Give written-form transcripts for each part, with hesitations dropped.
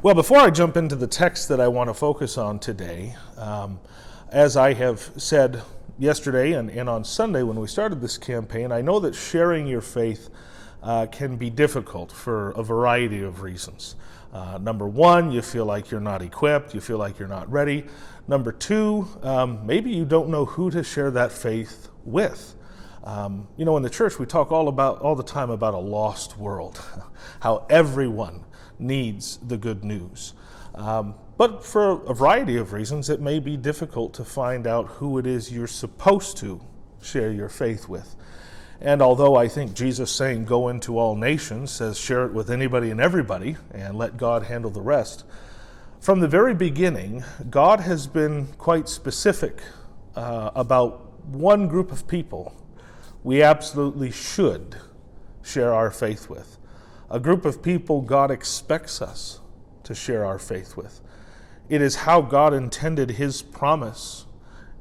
Well, before I jump into the text that I want to focus on today, as I have said yesterday and on Sunday when we started this campaign, I know that sharing your faith can be difficult for a variety of reasons. Number one, you feel like you're not equipped, you feel like you're not ready. Number two, maybe you don't know who to share that faith with. In the church we talk all the time about a lost world, how everyone needs the good news. But for a variety of reasons, it may be difficult to find out who it is you're supposed to share your faith with. And although I think Jesus saying, go into all nations, says share it with anybody and everybody and let God handle the rest, from the very beginning, God has been quite specific about one group of people we absolutely should share our faith with. A group of people God expects us to share our faith with. It is how God intended His promise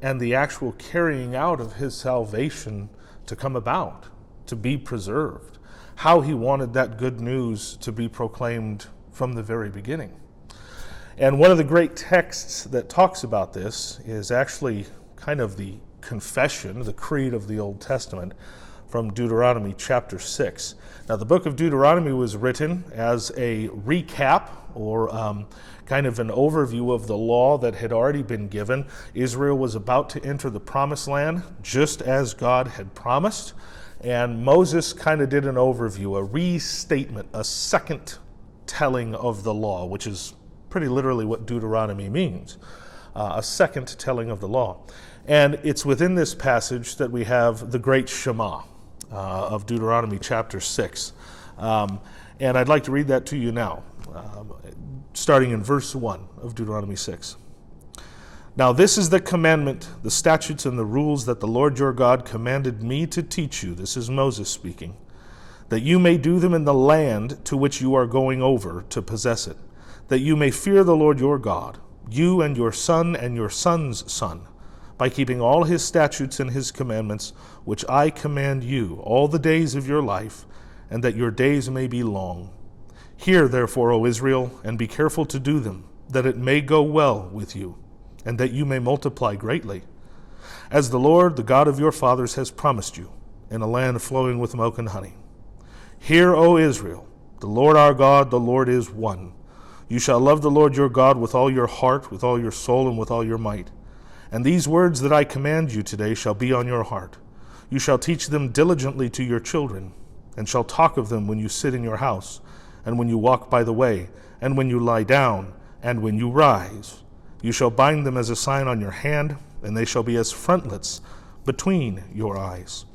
and the actual carrying out of His salvation to come about, to be preserved, how He wanted that good news to be proclaimed from the very beginning. And one of the great texts that talks about this is actually kind of the confession, the creed of the Old Testament from Deuteronomy chapter 6. Now, the book of Deuteronomy was written as a recap or kind of an overview of the law that had already been given. Israel was about to enter the promised land just as God had promised. And Moses kind of did an overview, a restatement, a second telling of the law, which is pretty literally what Deuteronomy means, a second telling of the law. And it's within this passage that we have the great Shema of Deuteronomy chapter 6. And I'd like to read that to you now, starting in verse 1 of Deuteronomy 6. Now this is the commandment, the statutes and the rules that the Lord your God commanded me to teach you. This is Moses speaking. That you may do them in the land to which you are going over to possess it. That you may fear the Lord your God, you and your son and your son's son, by keeping all His statutes and His commandments, which I command you all the days of your life, and that your days may be long. Hear, therefore, O Israel, and be careful to do them, that it may go well with you, and that you may multiply greatly, as the Lord, the God of your fathers, has promised you, in a land flowing with milk and honey. Hear, O Israel, the Lord our God, the Lord is one. You shall love the Lord your God with all your heart, with all your soul, and with all your might. And these words that I command you today shall be on your heart. You shall teach them diligently to your children, and shall talk of them when you sit in your house, and when you walk by the way, and when you lie down, and when you rise. You shall bind them as a sign on your hand, and they shall be as frontlets between your eyes.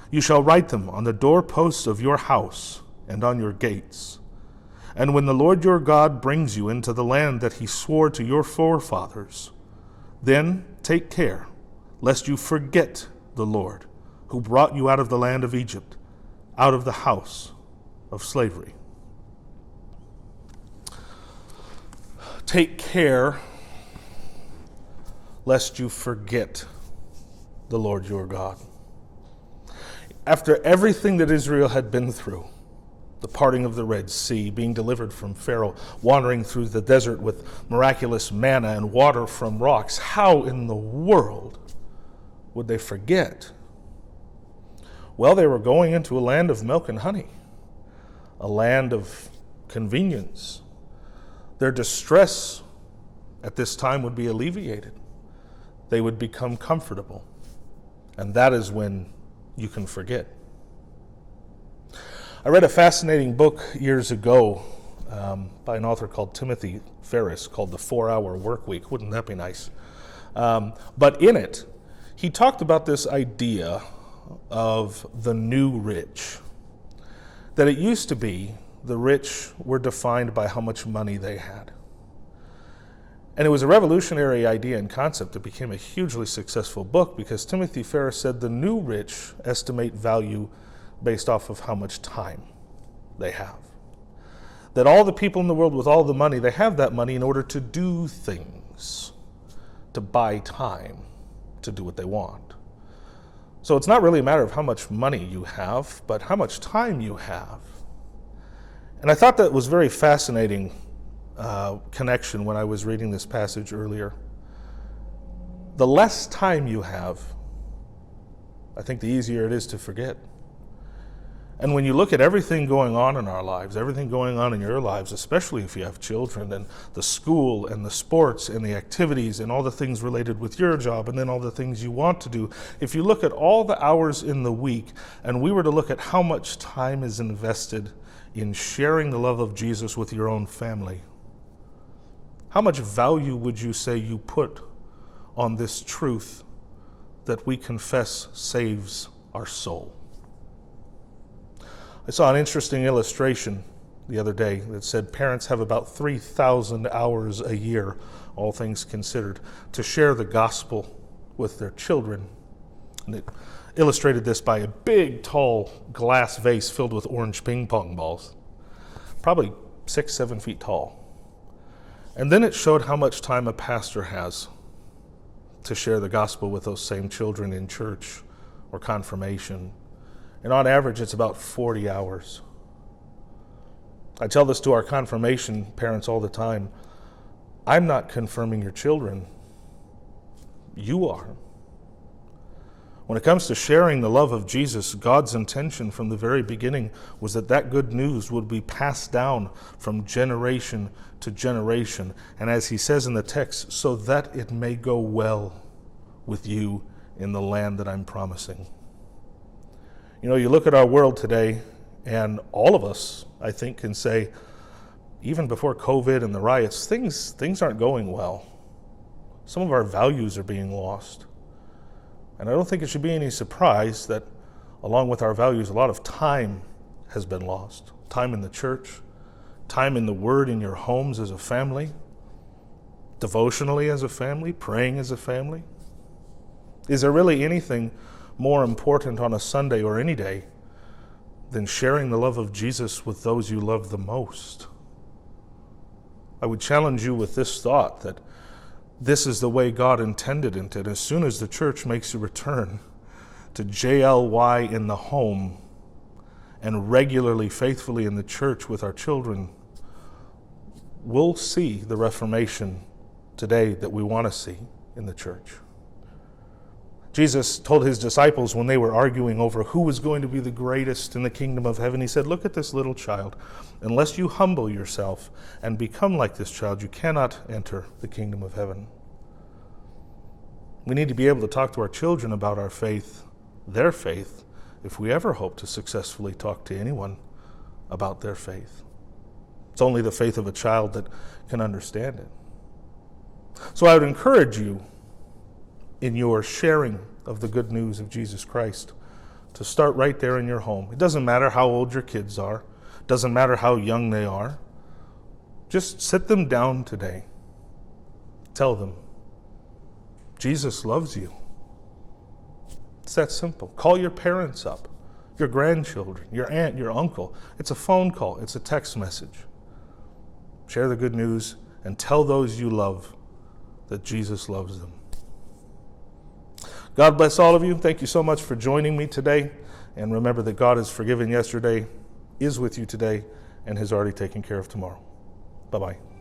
You shall write them on the doorposts of your house and on your gates. And when the Lord your God brings you into the land that He swore to your forefathers, then take care, lest you forget the Lord, who brought you out of the land of Egypt, out of the house of slavery. Take care, lest you forget the Lord your God. After everything that Israel had been through, the parting of the Red Sea, being delivered from Pharaoh, wandering through the desert with miraculous manna and water from rocks, how in the world would they forget? Well, they were going into a land of milk and honey, a land of convenience. Their distress at this time would be alleviated. They would become comfortable. And that is when you can forget. I read a fascinating book years ago by an author called Timothy Ferriss called The 4-Hour Workweek. Wouldn't that be nice? But in it, he talked about this idea of the new rich. That it used to be the rich were defined by how much money they had. And it was a revolutionary idea and concept that became a hugely successful book because Timothy Ferriss said the new rich estimate value based off of how much time they have. That all the people in the world with all the money, they have that money in order to do things, to buy time, to do what they want. So it's not really a matter of how much money you have, but how much time you have. And I thought that was very fascinating connection when I was reading this passage earlier. The less time you have, I think the easier it is to forget. And when you look at everything going on in our lives, everything going on in your lives, especially if you have children, and the school and the sports and the activities and all the things related with your job and then all the things you want to do, if you look at all the hours in the week and we were to look at how much time is invested in sharing the love of Jesus with your own family, how much value would you say you put on this truth that we confess saves our soul? I saw an interesting illustration the other day that said parents have about 3,000 hours a year, all things considered, to share the gospel with their children. And it illustrated this by a big, tall glass vase filled with orange ping pong balls, probably 6-7 feet tall. And then it showed how much time a pastor has to share the gospel with those same children in church or confirmation. And on average, it's about 40 hours. I tell this to our confirmation parents all the time. I'm not confirming your children. You are. When it comes to sharing the love of Jesus, God's intention from the very beginning was that that good news would be passed down from generation to generation. And as he says in the text, so that it may go well with you in the land that I'm promising. You know, you look at our world today, and all of us, I think, can say, even before COVID and the riots, things aren't going well. Some of our values are being lost. And I don't think it should be any surprise that, along with our values, a lot of time has been lost. Time in the church, time in the Word in your homes as a family, devotionally as a family, praying as a family. Is there really anything more important on a Sunday or any day than sharing the love of Jesus with those you love the most? I would challenge you with this thought that this is the way God intended it, and as soon as the church makes a return to JLY in the home and regularly, faithfully in the church with our children, we'll see the Reformation today that we want to see in the church. Jesus told his disciples when they were arguing over who was going to be the greatest in the kingdom of heaven, he said, look at this little child. Unless you humble yourself and become like this child, you cannot enter the kingdom of heaven. We need to be able to talk to our children about our faith, their faith, if we ever hope to successfully talk to anyone about their faith. It's only the faith of a child that can understand it. So I would encourage you in your sharing of the good news of Jesus Christ to start right there in your home. It doesn't matter how old your kids are. It doesn't matter how young they are. Just sit them down today. Tell them, Jesus loves you. It's that simple. Call your parents up, your grandchildren, your aunt, your uncle. It's a phone call. It's a text message. Share the good news and tell those you love that Jesus loves them. God bless all of you. Thank you so much for joining me today. And remember that God has forgiven yesterday, is with you today, and has already taken care of tomorrow. Bye-bye.